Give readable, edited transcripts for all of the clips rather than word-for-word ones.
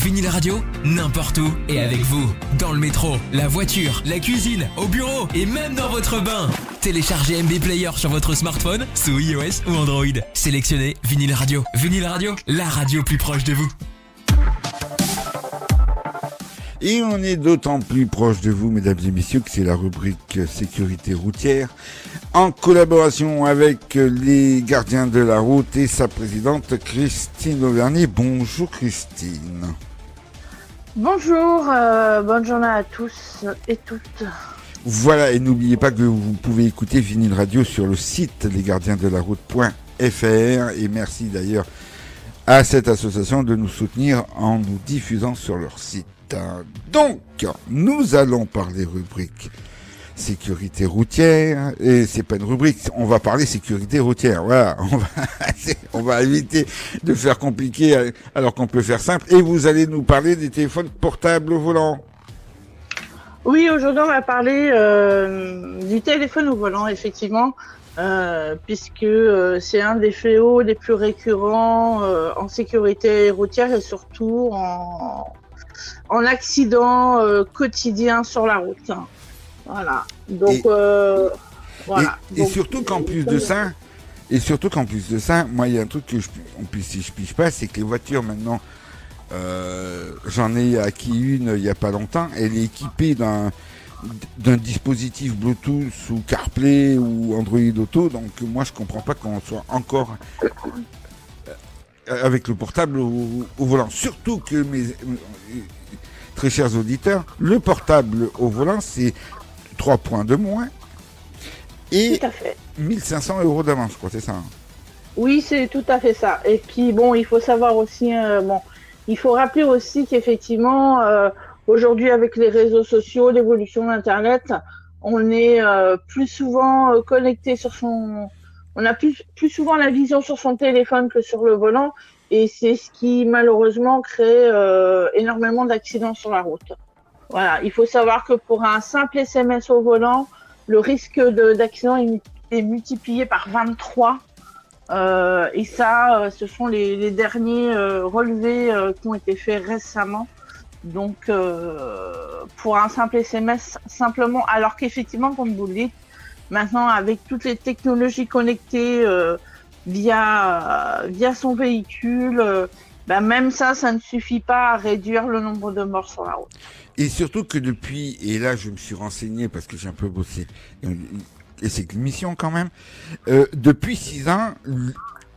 Vinyle Radio, n'importe où et avec vous. Dans le métro, la voiture, la cuisine, au bureau et même dans votre bain. Téléchargez MB Player sur votre smartphone, sous iOS ou Android. Sélectionnez Vinyle Radio. Vinyle Radio, la radio plus proche de vous. Et on est d'autant plus proche de vous, mesdames et messieurs, que c'est la rubrique sécurité routière, en collaboration avec les gardiens de la route et sa présidente Christine Auvernier. Bonjour Christine. Bonjour, bonne journée à tous et toutes. Voilà, et n'oubliez pas que vous pouvez écouter Vinyle Radio sur le site lesgardiensdelaroute.fr, et merci d'ailleurs à cette association de nous soutenir en nous diffusant sur leur site. Donc, nous allons parler rubrique sécurité routière, et c'est pas une rubrique, on va parler sécurité routière, voilà, on va éviter de faire compliqué alors qu'on peut faire simple, et vous allez nous parler des téléphones portables au volant. Oui, aujourd'hui on va parler du téléphone au volant, effectivement, puisque c'est un des fléaux les plus récurrents en sécurité routière et surtout en accident quotidien sur la route. Voilà. Donc voilà. Et surtout qu'en plus de ça, moi il y a un truc que je pige pas, c'est que les voitures maintenant, j'en ai acquis une il y a pas longtemps, elle est équipée d'un dispositif Bluetooth ou CarPlay ou Android Auto, donc moi je comprends pas qu'on soit encore avec le portable au volant. Surtout que mes très chers auditeurs, le portable au volant c'est 3 points de moins et 1500 € d'avance, je crois, c'est ça. Oui, c'est tout à fait ça. Et puis bon, il faut savoir aussi, il faut rappeler aussi qu'effectivement, aujourd'hui avec les réseaux sociaux, l'évolution d'Internet, on est plus souvent connecté sur on a plus souvent la vision sur son téléphone que sur le volant, et c'est ce qui malheureusement crée énormément d'accidents sur la route. Voilà, il faut savoir que pour un simple SMS au volant, le risque d'accident est multiplié par 23. Et ça, ce sont les derniers relevés qui ont été faits récemment. Donc, pour un simple SMS, simplement, alors qu'effectivement, comme vous le dites, maintenant, avec toutes les technologies connectées via son véhicule, même ça ne suffit pas à réduire le nombre de morts sur la route. Et surtout que depuis, et là je me suis renseigné parce que j'ai un peu bossé, et c'est une mission quand même, depuis 6 ans,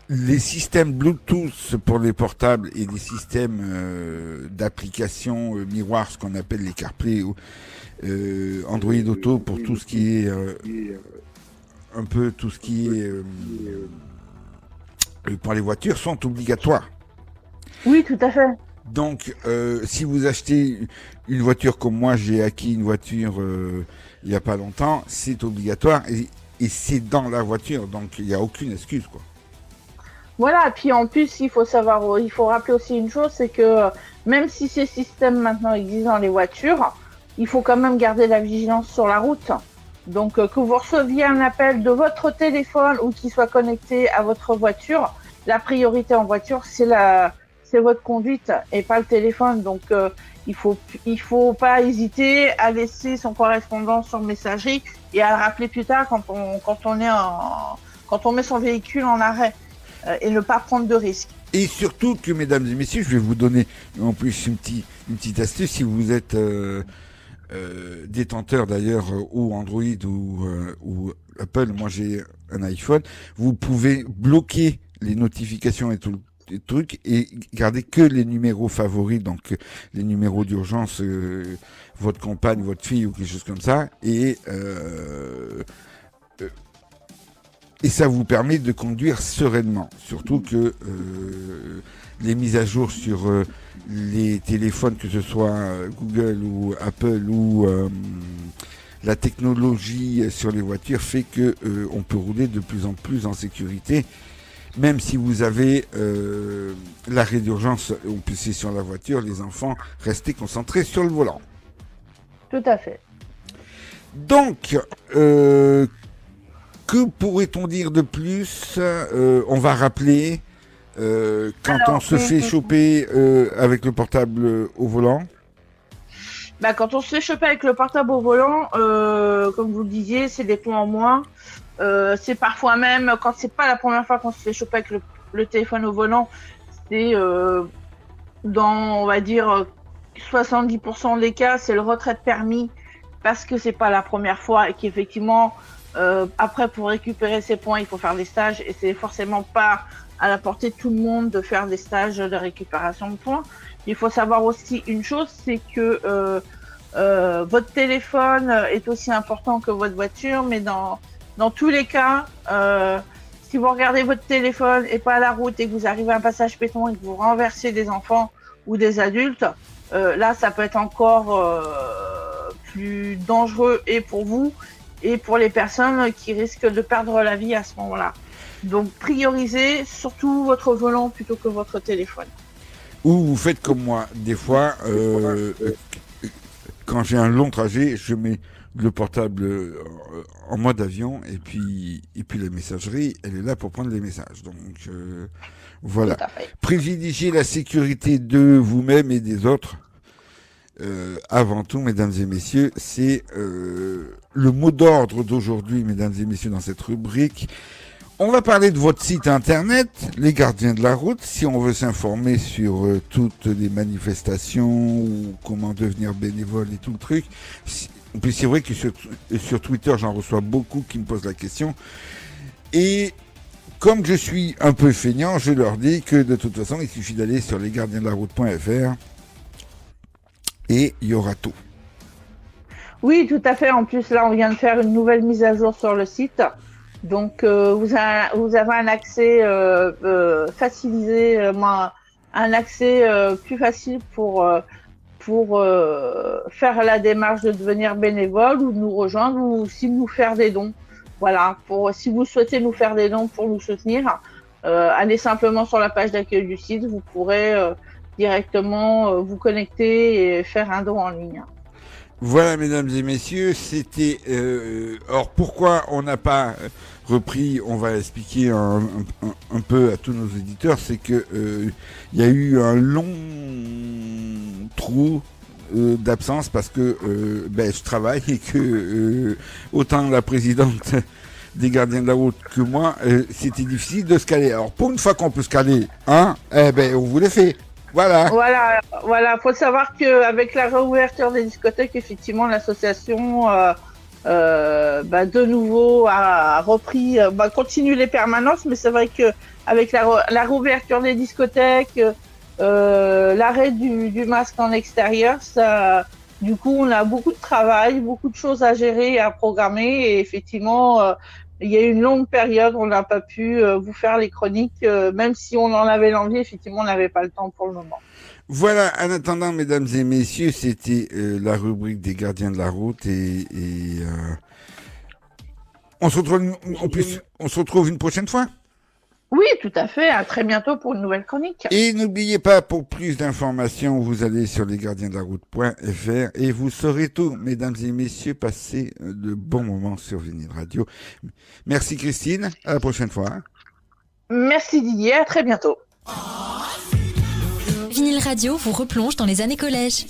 les systèmes Bluetooth pour les portables et les systèmes d'application miroir, ce qu'on appelle les CarPlay ou Android Auto pour tout ce qui est un peu tout ce qui est pour les voitures, sont obligatoires. Oui, tout à fait. Donc, si vous achetez une voiture comme moi, j'ai acquis une voiture il n'y a pas longtemps, c'est obligatoire et c'est dans la voiture, donc il n'y a aucune excuse, quoi. Voilà, puis en plus, il faut rappeler aussi une chose, c'est que même si ces systèmes maintenant existent dans les voitures, il faut quand même garder la vigilance sur la route. Donc, que vous receviez un appel de votre téléphone ou qu'il soit connecté à votre voiture, la priorité en voiture, c'est votre conduite et pas le téléphone. Donc, il faut pas hésiter à laisser son correspondant sur messagerie et à le rappeler plus tard quand on met son véhicule en arrêt et ne pas prendre de risques. Et surtout que, mesdames et messieurs, je vais vous donner en plus une petite astuce. Si vous êtes détenteur d'ailleurs ou Android ou Apple, moi j'ai un iPhone, vous pouvez bloquer les notifications et tout les trucs et garder que les numéros favoris, donc les numéros d'urgence, votre compagne, votre fille ou quelque chose comme ça, et ça vous permet de conduire sereinement. Surtout que les mises à jour sur les téléphones, que ce soit Google ou Apple ou la technologie sur les voitures fait que on peut rouler de plus en plus en sécurité. Même si vous avez l'arrêt d'urgence, on peut c'est sur la voiture, les enfants, restez concentrés sur le volant. Tout à fait. Donc, que pourrait-on dire de plus ? On va rappeler quand on se fait choper avec le portable au volant? Quand on se fait choper avec le portable au volant, comme vous le disiez, c'est des points en moins. C'est parfois même, quand c'est pas la première fois qu'on se fait choper avec le téléphone au volant, c'est dans, on va dire, 70% des cas, c'est le retrait de permis parce que c'est pas la première fois et qu'effectivement, après, pour récupérer ces points, il faut faire des stages et c'est forcément pas à la portée de tout le monde de faire des stages de récupération de points. Il faut savoir aussi une chose, c'est que votre téléphone est aussi important que votre voiture, mais dans tous les cas, si vous regardez votre téléphone et pas à la route et que vous arrivez à un passage piéton et que vous renversez des enfants ou des adultes, là, ça peut être encore plus dangereux et pour vous et pour les personnes qui risquent de perdre la vie à ce moment-là. Donc, priorisez surtout votre volant plutôt que votre téléphone. Ou vous faites comme moi, des fois, quand j'ai un long trajet, je mets le portable en mode avion et puis la messagerie, elle est là pour prendre les messages. Donc voilà. Privilégiez la sécurité de vous-même et des autres. Avant tout, mesdames et messieurs, c'est le mot d'ordre d'aujourd'hui, mesdames et messieurs, dans cette rubrique. On va parler de votre site internet, Les Gardiens de la Route, si on veut s'informer sur toutes les manifestations ou comment devenir bénévole et tout le truc. Puis c'est vrai que sur Twitter, j'en reçois beaucoup qui me posent la question. Et comme je suis un peu feignant, je leur dis que de toute façon, il suffit d'aller sur lesgardiensdelaroute.fr et il y aura tout. Oui, tout à fait. En plus, là, on vient de faire une nouvelle mise à jour sur le site. Donc, vous avez un accès facilisé, un accès plus facile pour faire la démarche de devenir bénévole ou de nous rejoindre ou aussi de nous faire des dons. Voilà, si vous souhaitez nous faire des dons pour nous soutenir, allez simplement sur la page d'accueil du site, vous pourrez directement vous connecter et faire un don en ligne. Voilà, mesdames et messieurs, c'était... alors, pourquoi on n'a pas repris, on va expliquer un peu à tous nos éditeurs, c'est que il y a eu un long trou d'absence parce que je travaille et que autant la présidente des Gardiens de la Route que moi, c'était difficile de se caler. Alors, pour une fois qu'on peut se caler, on vous le fait. Voilà. Faut savoir qu'avec la réouverture des discothèques, effectivement, l'association de nouveau a repris, continue les permanences, mais c'est vrai que avec la réouverture des discothèques, l'arrêt du masque en extérieur, ça, du coup, on a beaucoup de travail, beaucoup de choses à gérer et à programmer, et effectivement, il y a eu une longue période où on n'a pas pu vous faire les chroniques, même si on en avait l'envie, effectivement, on n'avait pas le temps pour le moment. Voilà, en attendant, mesdames et messieurs, c'était la rubrique des Gardiens de la Route et on se retrouve une prochaine fois. Oui, tout à fait. À très bientôt pour une nouvelle chronique. Et n'oubliez pas, pour plus d'informations, vous allez sur lesgardiensdelaroute.fr et vous saurez tout. Mesdames et messieurs, passez de bons moments sur Vinyl Radio. Merci Christine, à la prochaine fois. Merci Didier, à très bientôt. Vinyl Radio vous replonge dans les années collège.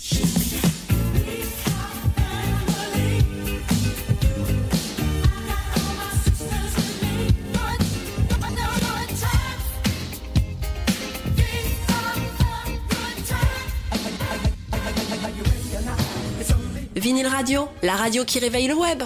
Vinyl Radio, la radio qui réveille le web.